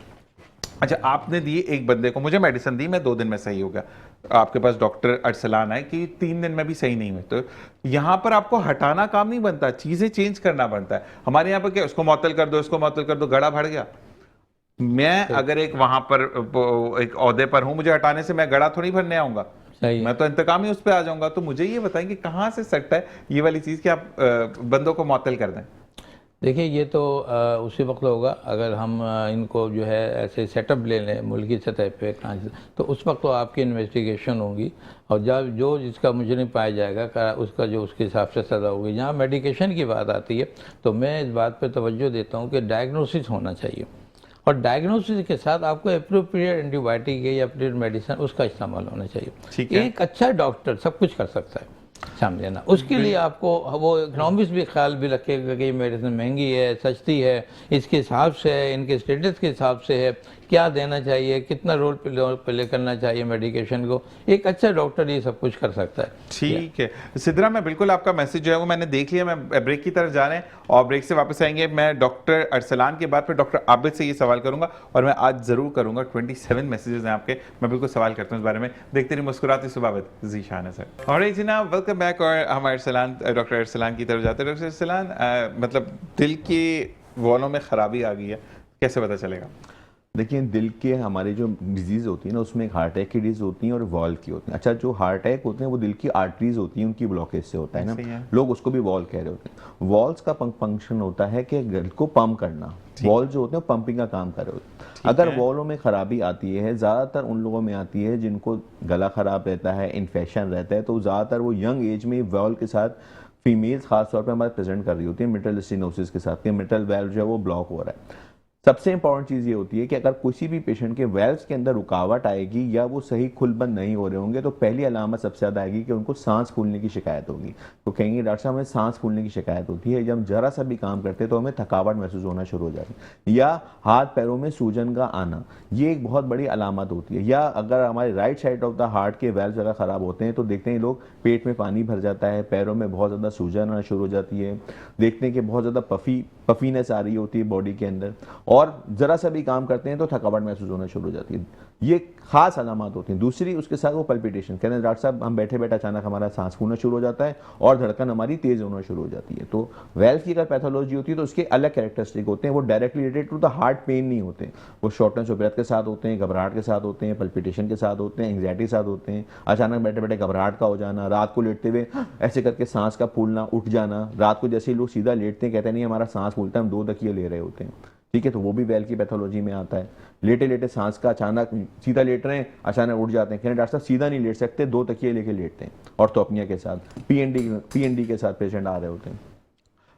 अच्छा आपने दिए एक बंदे को, मुझे मेडिसिन दी, मैं 2 दिन में सही हो गया, आपके पास डॉक्टर अरसलान आए कि 3 दिन में भी सही नहीं हुए, तो यहाँ पर आपको हटाना काम नहीं बनता, चीजें चेंज करना बनता है। हमारे यहाँ पर क्या, उसको मुअत्तल कर दो, इसको मुअत्तल कर दो, गड़ा भर गया। मैं अगर एक वहां पर एक ओहदे पर हूं, मुझे हटाने से मैं गड़ा थोड़ी भरने आऊंगा, मैं तो इंतकाम ही उस पर आ जाऊंगा। तो मुझे ये बताएं कि कहाँ से सकता है ये वाली चीज कि आप बंदों को मुअत्तल कर दें? देखिए ये तो उसी वक्त होगा अगर हम इनको जो है ऐसे सेटअप ले लें मुल्की सतह पे, तो उस वक्त तो आपकी इन्वेस्टिगेशन होगी और जब जो जिसका मुजरिम पाया जाएगा उसका जो उसके हिसाब से सज़ा होगी। जहाँ मेडिकेशन की बात आती है तो मैं इस बात पे तवज्जो देता हूँ कि डायग्नोसिस होना चाहिए और डायग्नोसिस के साथ आपको एप्रोप्रिएट एंटीबायोटिक या एप्रोप्रिएट मेडिसिन उसका इस्तेमाल होना चाहिए। एक अच्छा डॉक्टर सब कुछ कर सकता है, समझे ना। उसके लिए आपको वो इकोनॉमिक्स भी ख्याल भी रखेगा कि ये मेडिसिन महंगी है, सस्ती है, इसके हिसाब से है, इनके स्टेटस के हिसाब से है, क्या देना चाहिए, कितना रोल प्ले करना चाहिए मेडिकेशन को। एक अच्छा डॉक्टर ये सब कुछ कर सकता है। ठीक है सिद्रा, मैं बिल्कुल आपका मैसेज जो है वो मैंने देख लिया, मैं ब्रेक की तरफ जा रहे हैं और ब्रेक से वापस आएंगे। मैं डॉक्टर अरसलान के बाद फिर डॉक्टर आबिद से ये सवाल करूंगा और मैं आज जरूर करूंगा। 27 मैसेजेस हैं आपके, मैं बिल्कुल सवाल करता हूँ इस बारे में। देखते रहिए मुस्कुराती सुबह जीशान है सर। और जी ना, वेलकम बैक। और हम डॉक्टर अरसलान की तरफ जाते हैं। डॉक्टर अरसलान, मतलब दिल के वॉलों में खराबी आ गई है, कैसे पता चलेगा? देखिए दिल के हमारे जो डिजीज़ होती है ना, उसमें एक हार्ट अटैक की डिजीज़ होती है और वॉल्व की होती है। अच्छा, जो हार्ट अटैक होते हैं वो दिल की आर्टरीज होती हैं, उनकी ब्लॉकेज से होता है ना, सही है। लोग उसको भी वॉल्व कह रहे होते हैं। वॉल्व्स का फंक्शन होता है कि दिल को पंप करना, वॉल्व जो होते हैं पंपिंग का काम कर रहे होते हैं। अगर वॉल्व में खराबी आती है, ज़्यादातर उन लोगों में आती है जिनको गला ख़राब रहता है, इन्फेक्शन रहता है, तो ज़्यादातर वो यंग एज में वॉल्व के साथ फीमेल्स खास तौर पे हमारे प्रेजेंट कर रही होती है मिटल स्टेनोसिस के साथ, कि मिटल वाल्व जो है वो ब्लॉक हो रहा है। सबसे इंपॉर्टेंट चीज़ ये होती है कि अगर किसी भी पेशेंट के वेल्व्स के अंदर रुकावट आएगी या वो सही खुल बंद नहीं हो रहे होंगे, तो पहली अलामत सबसे ज़्यादा आएगी कि उनको सांस फूलने की शिकायत होगी। तो कहेंगे डॉक्टर साहब हमें सांस फूलने की शिकायत होती है, जब जरा सा भी काम करते हैं तो हमें थकावट महसूस होना शुरू हो जाती है, या हाथ पैरों में सूजन का आना, ये एक बहुत बड़ी अलामत होती है। या अगर हमारे right side of the heart के वेल्व्स अगर ख़राब होते हैं तो देखते हैं लोग पेट में पानी भर जाता है, पैरों में बहुत ज़्यादा सूजन आना शुरू हो जाती है, देखते हैं कि बहुत ज़्यादा पफीनेस आ रही होती है बॉडी के अंदर, और ज़रा सा भी काम करते हैं तो थकावट महसूस होना शुरू हो जाती है। ये खास अलामत होती हैं। दूसरी उसके साथ वो पल्पिटेशन, कहते हैं डॉक्टर साहब हम बैठे बैठे अचानक हमारा सांस फूलना शुरू हो जाता है और धड़कन हमारी तेज होना शुरू हो जाती है। तो वेल्व की अगर पैथोलॉजी होती है तो उसके अलग कैरेक्टरिस्टिक होते हैं, वो directly related to the heart pain नहीं होते, वो शॉर्टनेस ऑफ ब्रेथ के साथ होते हैं, घबराहट के साथ होते हैं, पल्पिटेशन के साथ होते हैं, एंग्जाइटी के साथ होते हैं, अचानक बैठे बैठे घबराहट का हो जाना, रात को लेटते हुए ऐसे करके सांस का फूलना, उठ जाना, रात को जैसे ही लोग सीधा लेटते हैं कहते हैं नहीं हमारा सांस फूलता है, हम 2 तकिए ले रहे होते हैं, ठीक है, तो वो भी वेल्व की पैथोलॉजी में आता है। लेटे लेटे सांस का अचानक सीधा लेट रहे हैं, अचानक उठ जाते हैं, कहते हैं डॉक्टर साहब सीधा नहीं लेट सकते, 2 तकिए लेके लेटते हैं, ऑर्थोपनिया के साथ, पीएनडी के साथ पेशेंट आ रहे होते हैं।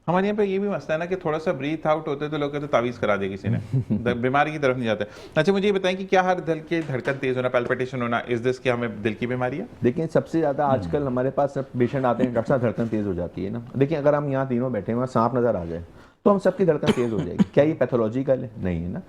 हमारे यहाँ पे ये भी मसला है ना कि थोड़ा सा ब्रीथ आउट होते तो लोग कहते तावीज़ करा दिया किसी ने बीमारी की तरफ नहीं जाते। अच्छा मुझे ये बताएं कि क्या हर दिल की धड़कन तेज होना, पैल्पिटेशन होना, इज दिस कि हमें दिल की बीमारी है? देखिए सबसे ज़्यादा आजकल हमारे पास पेशेंट आते हैं डॉक्टर साहब धड़कन तेज़ हो जाती है ना। देखिए अगर हम यहाँ तीनों बैठे हुए सांप नज़र आ जाए तो हम सबकी धड़कन तेज़ हो जाएगी, क्या ये पैथोलॉजिकल है? नहीं है ना।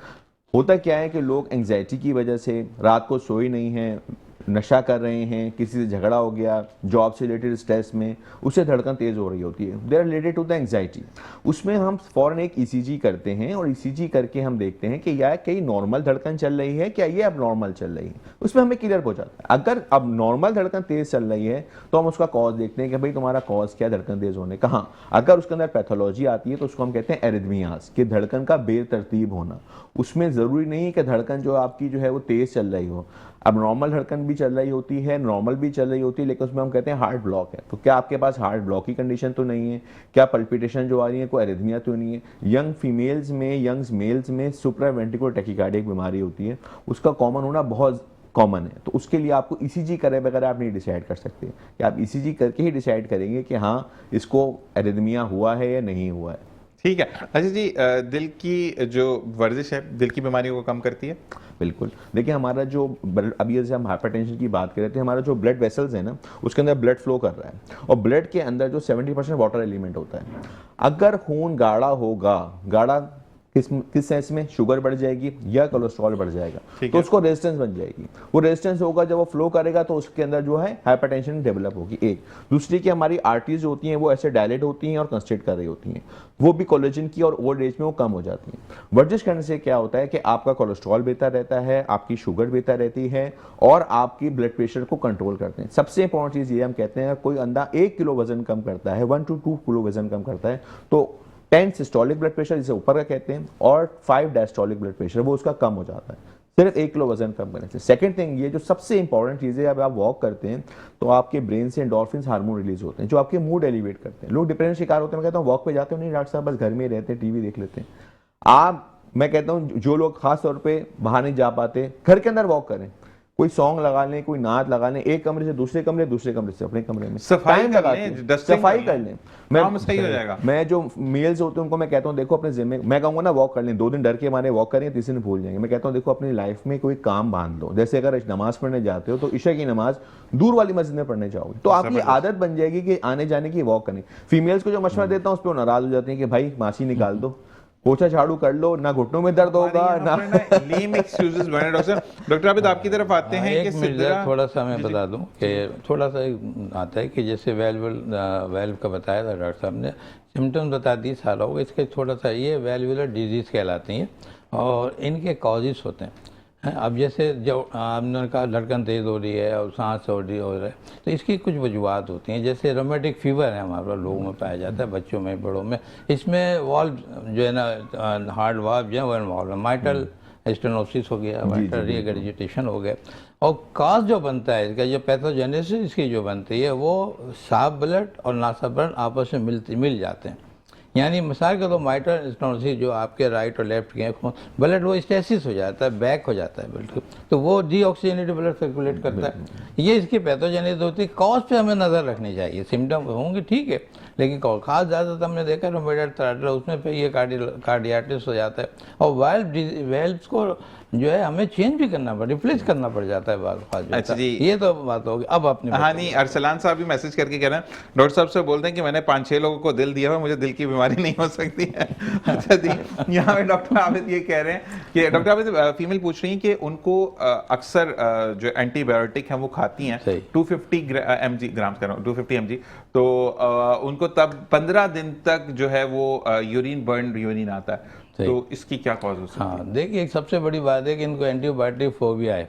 होता क्या है कि लोग एंग्जाइटी की वजह से रात को सोए नहीं हैं, नशा कर रहे हैं, किसी से झगड़ा हो गया, जॉब से रिलेटेड स्ट्रेस में, उससे धड़कन तेज़ हो रही होती है, they are related to the anxiety. उसमें हम फ़ौरन एक ईसीजी करते हैं और ईसीजी करके हम देखते हैं कि यार कहीं नॉर्मल धड़कन चल रही है, क्या ये अब नॉर्मल चल रही है, उसमें हमें क्लियर हो जाता है। अगर अब नॉर्मल धड़कन तेज़ चल रही है तो हम उसका कॉज देखते हैं कि भाई तुम्हारा कॉज क्या धड़कन तेज़ होने का। हाँ, अगर उसके अंदर पैथोलॉजी आती है तो उसको हम कहते हैं एरिथमियास, कि धड़कन का बेतरतीब होना। उसमें ज़रूरी नहीं कि धड़कन जो आपकी जो है वो तेज़ चल रही हो, अब नॉर्मल धड़कन भी चल रही होती है, नॉर्मल भी चल रही होती है, लेकिन उसमें हम कहते हैं हार्ट ब्लॉक है। तो क्या आपके पास हार्ट ब्लॉक की कंडीशन तो नहीं है? क्या पल्पिटेशन जो आ रही है कोई एरिथमिया तो नहीं है? यंग फीमेल्स में, यंग मेल्स में सुप्रावेंट्रिकुलर टैकीकार्डिया बीमारी होती है, उसका कॉमन होना बहुत कॉमन है। तो उसके लिए आपको ईसीजी करे बगैर आप नहीं डिसाइड कर सकते, कि आप ईसीजी करके ही डिसाइड करेंगे कि हाँ इसको एरिथमिया हुआ है या नहीं हुआ है। ठीक है। अच्छा जी, दिल की जो वर्जिश है दिल की बीमारियों को कम करती है? बिल्कुल। देखिए हमारा जो अभी जैसे हम हाइपरटेंशन की बात कर रहे थे, हमारा जो ब्लड वेसल्स है ना उसके अंदर ब्लड फ्लो कर रहा है, और ब्लड के अंदर जो 70% वाटर एलिमेंट होता है, अगर खून गाढ़ा होगा, गाढ़ा किस सेंस में, शुगर बढ़ जाएगी या कोलेस्ट्रॉल बढ़ जाएगा, तो उसको रेजिस्टेंस बन जाएगी। वो रेजिस्टेंस होगा, जब वो फ्लो करेगा तो उसके अंदर जो है हाइपरटेंशन डेवलप होगी। एक दूसरी की हमारी आर्टरीज होती हैं वो ऐसे डायलेट होती हैं और कंस्ट्रिक्ट कर रही होती हैं, वो भी कोलेजन की और ओल्ड एज में वो कम हो जाती हैं। वर्जिश करने से क्या होता है कि आपका कोलेस्ट्रॉल बेहतर रहता है, आपकी शुगर बेहतर रहती है, और आपकी ब्लड प्रेशर को कंट्रोल करते हैं। सबसे इंपॉर्टेंट चीज़ ये हम कहते हैं, कोई अंधा 1 किलो वजन कम करता है, 1 to 2 किलो वजन कम करता है, तो 10 सिस्टोलिक ब्लड प्रेशर जिसे ऊपर का कहते हैं और 5 डायस्टोलिक ब्लड प्रेशर वो उसका कम हो जाता है, सिर्फ 1 किलो वजन कम करने से। सेकंड थिंग, ये जो सबसे इंपॉर्टेंट चीज़ है, अब आप वॉक करते हैं तो आपके ब्रेन से एंडोर्फिन्स हार्मोन रिलीज होते हैं जो आपके मूड एलिवेट करते हैं। लोग डिप्रेशन शिकार होते हैं, मैं कहता हूँ वॉक पे जाते हो नहीं डॉक्टर साहब, बस घर में रहते हैं, टीवी देख लेते हैं। मैं कहता हूँ जो लोग खास तौर पे बाहर नहीं जा पाते, घर के अंदर वॉक करें, कोई सॉन्ग लगा लें, कोई नाच लगा लें, एक कमरे से दूसरे कमरे, दूसरे कमरे से अपने कमरे में सफाई कर लें। मैं सही हो जाएगा। मैं जो मेल्स होते हैं उनको मैं कहता हूँ देखो अपने जिम्मे, मैं कहूँगा ना वॉक कर लें, 2 दिन डर के मारे वॉक करें, तीसरे दिन भूल जाएंगे। मैं कहता हूँ देखो अपनी लाइफ में कोई काम बांध लो, जैसे अगर नमाज पढ़ने जाते हो तो ईशा की नमाज दूर वाली मस्जिद में पढ़ने जाओगे तो आपकी आदत बन जाएगी कि आने जाने की वॉक करें। फीमेल्स को जो मशवरा देता हूँ उस पर नाराज हो जाते हैं कि भाई मासी निकाल दो, पोछा झाड़ू कर लो, ना घुटनों में दर्द होगा ना एक्सक्यूजेस बने। डॉक्टर आबिद आपकी तरफ आते हैं कि थोड़ा सा मैं बता दूं कि थोड़ा सा आता है कि जैसे वेल्व का बताया था डॉक्टर साहब ने, सिम्टम्स बता दिए सारा होगा, इसके थोड़ा सा ये वेल्वुलर डिजीज़ कहलाती हैं और इनके कॉजेस होते हैं। अब जैसे जब आपने कहा धड़कन तेज़ हो रही है और सांस हो रहा है, तो इसकी कुछ वजूहत होती हैं, जैसे रोमेटिक फीवर है हमारा लोगों में पाया जाता है, बच्चों में, बड़ों में। इसमें वाल्व जो है ना, हार्ट वाल्व जो है वो इन्वॉल्व है, माइटल स्टेनोसिस हो गया, वाइटल रीगर्जिटेशन हो गया। और काज जो बनता है इसका, जो पैथोजेनेसिस इसकी जो बनती है, वो साफ ब्लड और नासाफ ब्लड आपस में मिल जाते हैं। यानी मिसाल के तो माइटल स्टेनोसिस जो आपके राइट और लेफ्ट के ब्लड वो स्टेसिस हो जाता है, बैक हो जाता है बिल्कुल, तो वो डीऑक्सीजनेटेड ब्लड सर्कुलेट करता है। ये इसकी पैथोजेनेसिस होती है। कॉज पे हमें नज़र रखनी चाहिए। सिम्टम होंगे ठीक है, लेकिन खास ज़्यादातर हमने देखा रोमेटॉइड अर्थराइटिस, उसमें फिर ये कार्डियाटिस हो जाता है। और वेल्व्स को जो है हमें चेंज भी करना पड़, रिप्लेस करना पड़ जाता है। अच्छा जी, ये तो बात होगी। अब आपने हाँ नहीं, अरसलान साहब भी मैसेज करके कह रहे हैं, डॉक्टर साहब से बोलते हैं कि मैंने 5-6 लोगों को दिल दिया हुआ, मुझे दिल की बीमारी नहीं हो सकती है। अच्छा जी, यहाँ पे डॉक्टर आबिद ये कह रहे हैं कि डॉक्टर आबिद फीमेल पूछ रही हैं कि उनको अक्सर जो एंटीबायोटिक है वो खाती हैं 250 ग्राम कर रहा हूँ 250 mg, तो उनको तब 15 दिन तक जो है वो यूरिन बर्न यूरिन आता है, तो इसकी क्या कॉज हो सकती है? हाँ देखिए, एक सबसे बड़ी बात है कि इनको एंटीबायोटिक फोबिया है।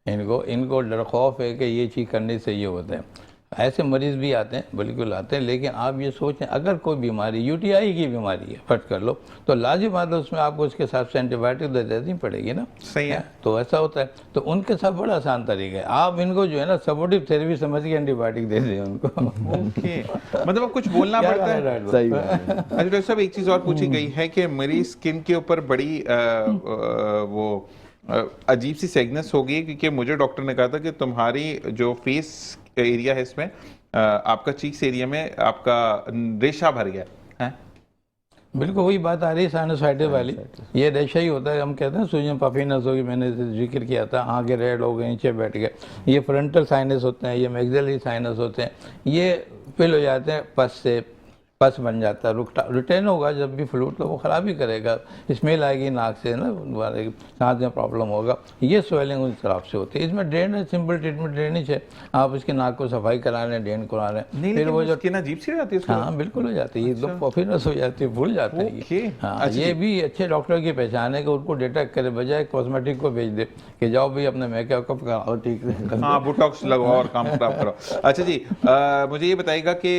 इनको डर खौफ है कि ये चीज़ करने से ये होता है। ऐसे मरीज भी आते हैं, बिल्कुल आते हैं, लेकिन आप ये सोचें अगर कोई बीमारी यूटीआई की बीमारी है, फट कर लो, तो लाजिम बात है उसमें आपको उसके हिसाब से एंटीबायोटिक दे देनी पड़ेगी ना। सही है। तो ऐसा होता है। तो उनके साथ बड़ा आसान तरीका है, आप इनको जो है ना सपोर्टिव थेरेपी समझ के एंटीबायोटिक दे दें उनको। ओके, मतलब अब कुछ बोलना पड़ता है। सही बात है। अच्छा डॉक्टर साहब, एक चीज़ और पूछी गई है कि मेरी स्किन के ऊपर बड़ी वो अजीब सी सेगनेस हो गई, क्योंकि मुझे डॉक्टर ने कहा था कि तुम्हारी जो फेस एरिया है इसमें आपका चीक्स एरिया में आपका रेशा भर गया है। बिल्कुल वही बात आ रही है साइनसाइटिस वाली। ये रेशा ही होता है, हम कहते हैं सूजन पफिनस होगी, मैंने जिक्र किया था, आगे रेड हो गए, नीचे बैठ गए। ये फ्रंटल साइनस होते हैं, ये मैक्सिलरी साइनस होते हैं, ये फिल हो जाते हैं पस से, पस बन जाता है, रिटेन होगा जब भी फ्लूइड, तो वो ख़राब ही करेगा, स्मेल आएगी नाक से ना, सांस में प्रॉब्लम होगा। ये स्वेलिंग उस तरफ से होती है। इसमें ड्रेन है, सिंपल ट्रीटमेंट ड्रेनेज है, आप इसके नाक को सफाई करा रहे हैं, ड्रेन करा रहे हैं, फिर वो जो स्किन अजीब सी हो जाती है। हाँ बिल्कुल हो जाती है, एकदम पफिनस हो जाती है, भूल जाते हैं। हाँ ये भी अच्छे डॉक्टर की पहचान है कि उनको डिटेक्ट करे, बजाय कॉस्मेटिक को भेज दे कि जाओ भाई अपने मेकअप कराओ, ठीक है, हाँ बोटॉक्स लगाओ और काम खराब करो। अच्छा जी, मुझे ये बताइएगा कि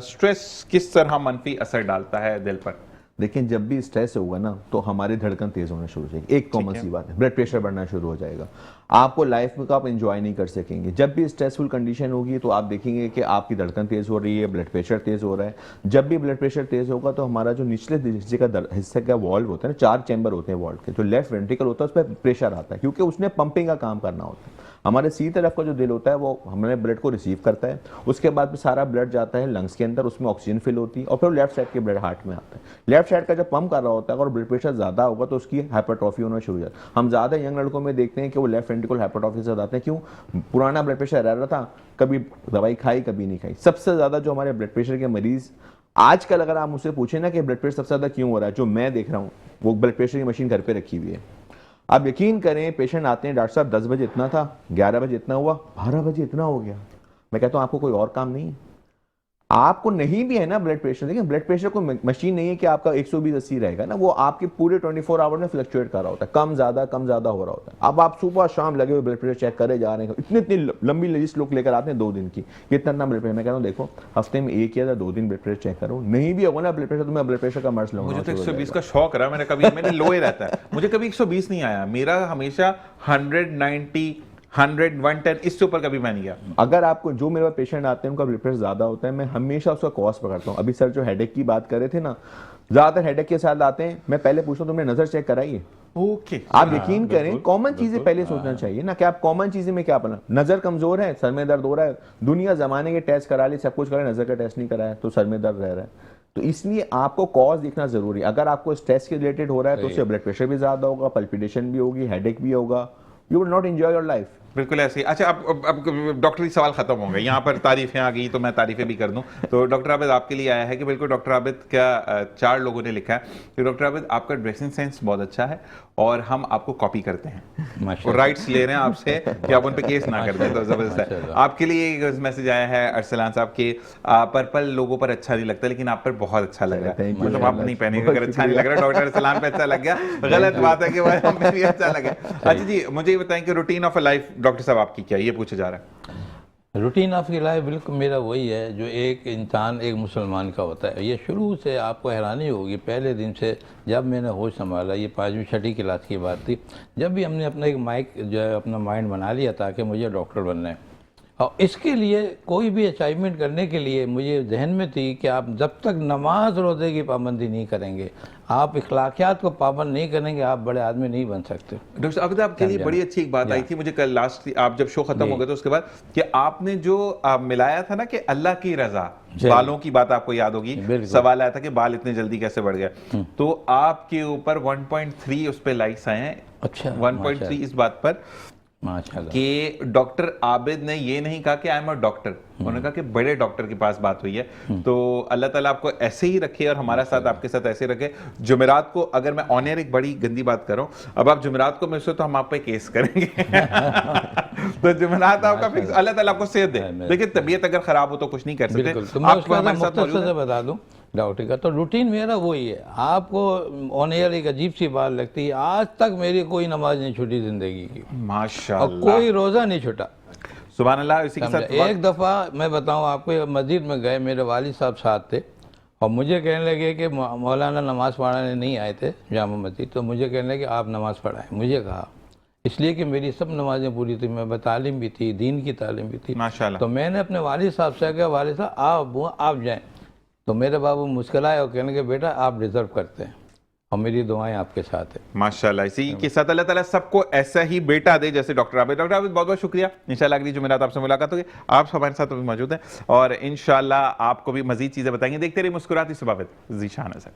स्ट्रेस किस तरह मंफी असर डालता है दिल पर? लेकिन जब भी स्ट्रेस होगा ना, तो हमारी धड़कन तेज होना शुरू हो जाएगी। एक कॉमन सी बात है, ब्लड प्रेशर बढ़ना शुरू हो जाएगा। आपको लाइफ में आप एंजॉय नहीं कर सकेंगे। जब भी स्ट्रेसफुल कंडीशन होगी तो आप देखेंगे कि आपकी धड़कन तेज हो रही है, ब्लड प्रेशर तेज हो रहा है। जब भी ब्लड प्रेशर तेज होगा तो हमारा जो निचले हिस्से का वॉल्व होता है ना, 4 चैम्बर होते हैं वॉल्व के, जो लेफ्ट वेंट्रिकल होता है उस पर प्रेशर आता है, क्योंकि उसने पंपिंग का काम करना होता है। हमारे सीधी तरफ का जो दिल होता है वो हमारे ब्लड को रिसीव करता है, उसके बाद में सारा ब्लड जाता है लंग्स के अंदर, उसमें ऑक्सीजन फिल होती है, और फिर लेफ्ट साइड के ब्लड हार्ट में आता है। लेफ्ट साइड का जब पंप कर रहा होता है और ब्लड प्रेशर ज़्यादा होगा तो उसकी हाइपरट्रॉफी होना शुरू हो जाता है। हम ज़्यादा यंग लड़कों में देखते हैं कि वो लेफ्ट वेंट्रिकल हाइपरट्रॉफी से आते हैं। क्यों? पुराना ब्लड प्रेशर रह रहा था, कभी दवाई खाई कभी नहीं खाई। सबसे ज़्यादा जो हमारे ब्लड प्रेशर के मरीज आजकल, अगर आप मुझसे पूछे ना कि ब्लड प्रेशर सबसे ज़्यादा क्यों हो रहा है, जो मैं देख रहा हूँ, वो ब्लड प्रेशर की मशीन घर पे रखी हुई है। आप यकीन करें, पेशेंट आते हैं, डॉक्टर साहब 10 बजे इतना था, 11 बजे इतना हुआ, 12 बजे इतना हो गया। मैं कहता हूँ आपको कोई और काम नहीं है? आपको नहीं भी है ना ब्लड प्रेशर, देखिए ब्लड प्रेशर कोई मशीन नहीं है कि आपका 120-80 रहेगा ना, वो आपके पूरे 24 आवर में फ्लक्चुएट कर रहा होता है, कम ज़्यादा हो रहा होता है। अब आप सुबह शाम लगे हुए ब्लड प्रेशर चेक करे जा रहे हैं, इतनी लंबी लिस्ट लोग लेकर आते हैं 2 दिन की, कितना ब्लड प्रेशर। मैं कहता हूँ देखो, हफ्ते में 1 या 2 दिन ब्लड प्रेशर चेक करो, नहीं भी होगा ना ब्लड प्रेशर तो मैं ब्लड प्रेशर का मर्ज लूंगा। मुझे तो 120 का शौक रहा, मैंने लो ही रहता है, मुझे कभी 120 नहीं आया, मेरा हमेशा 190, 100, 110, इससे ऊपर कभी मैं नहीं गया। अगर आपको, जो मेरे पास पेशेंट आते हैं उनका ब्लड प्रेशर ज्यादा होता है, मैं हमेशा उसका कॉज पकड़ता हूँ। अभी सर जो हेडेक की बात कर रहे थे ना, ज्यादातर हेडेक के साथ आते हैं, मैं पहले पूछता हूँ तुमने नजर चेक कराई है? ओके, आप यकीन करें, कॉमन चीजें पहले सोचना चाहिए ना, कि आप कॉमन चीजें में क्या पता, नजर कमजोर है, सर में दर्द हो रहा है, दुनिया जमाने के टेस्ट करा ली, सब कुछ करा, नजर का टेस्ट नहीं कराया तो सर में दर्द रह रहा है। तो इसलिए आपको कॉज देखना जरूरी है। अगर आपको स्ट्रेस के रिलेटेड हो रहा है तो उससे ब्लड प्रेशर भी ज्यादा होगा, पल्पिटेशन भी होगी, हेडेक भी होगा, you will not enjoy your life. बिल्कुल ऐसे ही। अच्छा, अब डॉक्टरी सवाल खत्म हो गए, यहाँ पर तारीफें आ गई तो मैं तारीफें भी कर दूं। तो डॉक्टर आबिद आपके लिए आया है कि बिल्कुल डॉक्टर आबिद का 4 लोगों ने लिखा है कि डॉक्टर आबिद आपका ड्रेसिंग सेंस बहुत अच्छा है और हम आपको कॉपी करते हैं और राइट्स ले रहे हैं आपसे कि आप उन पे केस ना कर दें, तो जबरदस्त है। आपके लिए एक मैसेज आया है अरसलान साहब के, पर्पल लोगों पर अच्छा नहीं लगता लेकिन आप पर बहुत अच्छा लग रहा है, मतलब आप नहीं पहनेंगे अगर अच्छा नहीं लग रहा, डॉक्टर अरसलान पे अच्छा लग गया, गलत बात है कि वो हमें भी अच्छा लगे। अच्छा जी, मुझे ये बताएं कि routine of a life doctor साहब आपकी क्या, ये पूछा जा रहा है। रूटीन ऑफ की लाइफ बिल्कुल मेरा वही है जो एक इंसान एक मुसलमान का होता है। ये शुरू से आपको हैरानी होगी, पहले दिन से जब मैंने होश संभाला, ये 5वीं 6वीं क्लास की बात थी, जब भी हमने अपना एक माइक जो है अपना माइंड बना लिया था कि मुझे डॉक्टर बनना है, और इसके लिए कोई भी अचीवमेंट करने के लिए मुझे जहन में थी कि आप जब तक नमाज रोज़े की पाबंदी नहीं करेंगे, आप इखलाकियात को पाबंद नहीं करेंगे, आप बड़े आदमी नहीं बन सकते। डॉक्टर साहब, अगर आपके लिए बड़ी अच्छी एक बात आई थी मुझे कल लास्ट, आप जब शो खत्म हो गया तो उसके बाद, कि आपने जो मिलाया था ना कि अल्लाह की रजा, बालों की बात आपको याद होगी, सवाल आया था कि बाल इतने जल्दी कैसे बढ़ गए, तो आपके ऊपर 1.3 उस पर लाइक्स आए हैं। अच्छा, 1.3 इस बात पर माशाल्लाह कि डॉक्टर आबिद ने ये नहीं कहा कि आई एम अ डॉक्टर, उन्होंने कहा कि बड़े डॉक्टर के पास बात हुई है। तो अल्लाह ताला आपको ऐसे ही रखे और हमारा साथ आपके साथ ऐसे रखे। जुमेरात को, अगर मैं ऑन एयर एक बड़ी गंदी बात कर रहा हूँ, अब आप जुमेरात को मिलते हो तो हम आप पे केस करेंगे। तो जुमेरात आपका फिक्स, अल्लाह ताला आपको सेहत दे। देखिए तबीयत अगर खराब हो तो कुछ नहीं कर सकते। आपको हमारे साथ मौजूद है, बता दूं डॉक्टर का तो रूटीन मेरा वही है। आपको ऑन एयर एक अजीब सी बात लगती है, आज तक मेरी कोई नमाज नहीं छूटी जिंदगी की, माशाल्लाह, और कोई रोजा नहीं छूटा। सुभान अल्लाह। इसी के साथ एक दफ़ा मैं बताऊं आपको, मस्जिद में गए, मेरे वालिद साहब साथ थे, और मुझे कहने लगे कि मौलाना नमाज़ पढ़ाने नहीं आए थे जामा मस्जिद, तो मुझे कहने लगे आप नमाज़ पढ़ाएं। मुझे कहा इसलिए कि मेरी सब नमाजें पूरी थी, मैं तालीम भी थी, दीन की तालीम भी थी माशाल्लाह। तो मैंने अपने वालिद साहब से कहा, वालिद साहब आप जाएँ। तो मेरे बाबू मुस्कुराए और कहने लगे बेटा आप डिज़र्व करते हैं और मेरी दुआएं आपके साथ है। माशाल्लाह। इसी के साथ अल्लाह ताला सबको ऐसा ही बेटा दे जैसे डॉक्टर आबिद। डॉक्टर आबिद बहुत बहुत शुक्रिया। इंशाल्लाह अगली जुमेरात आपसे मुलाकात होगी। आप हमारे साथ अभी मौजूद हैं और इंशाल्लाह आपको भी मजीद चीज़ें बताएंगे। देखते रहिए मुस्कुराती सुबह विद ज़ीशान हसन।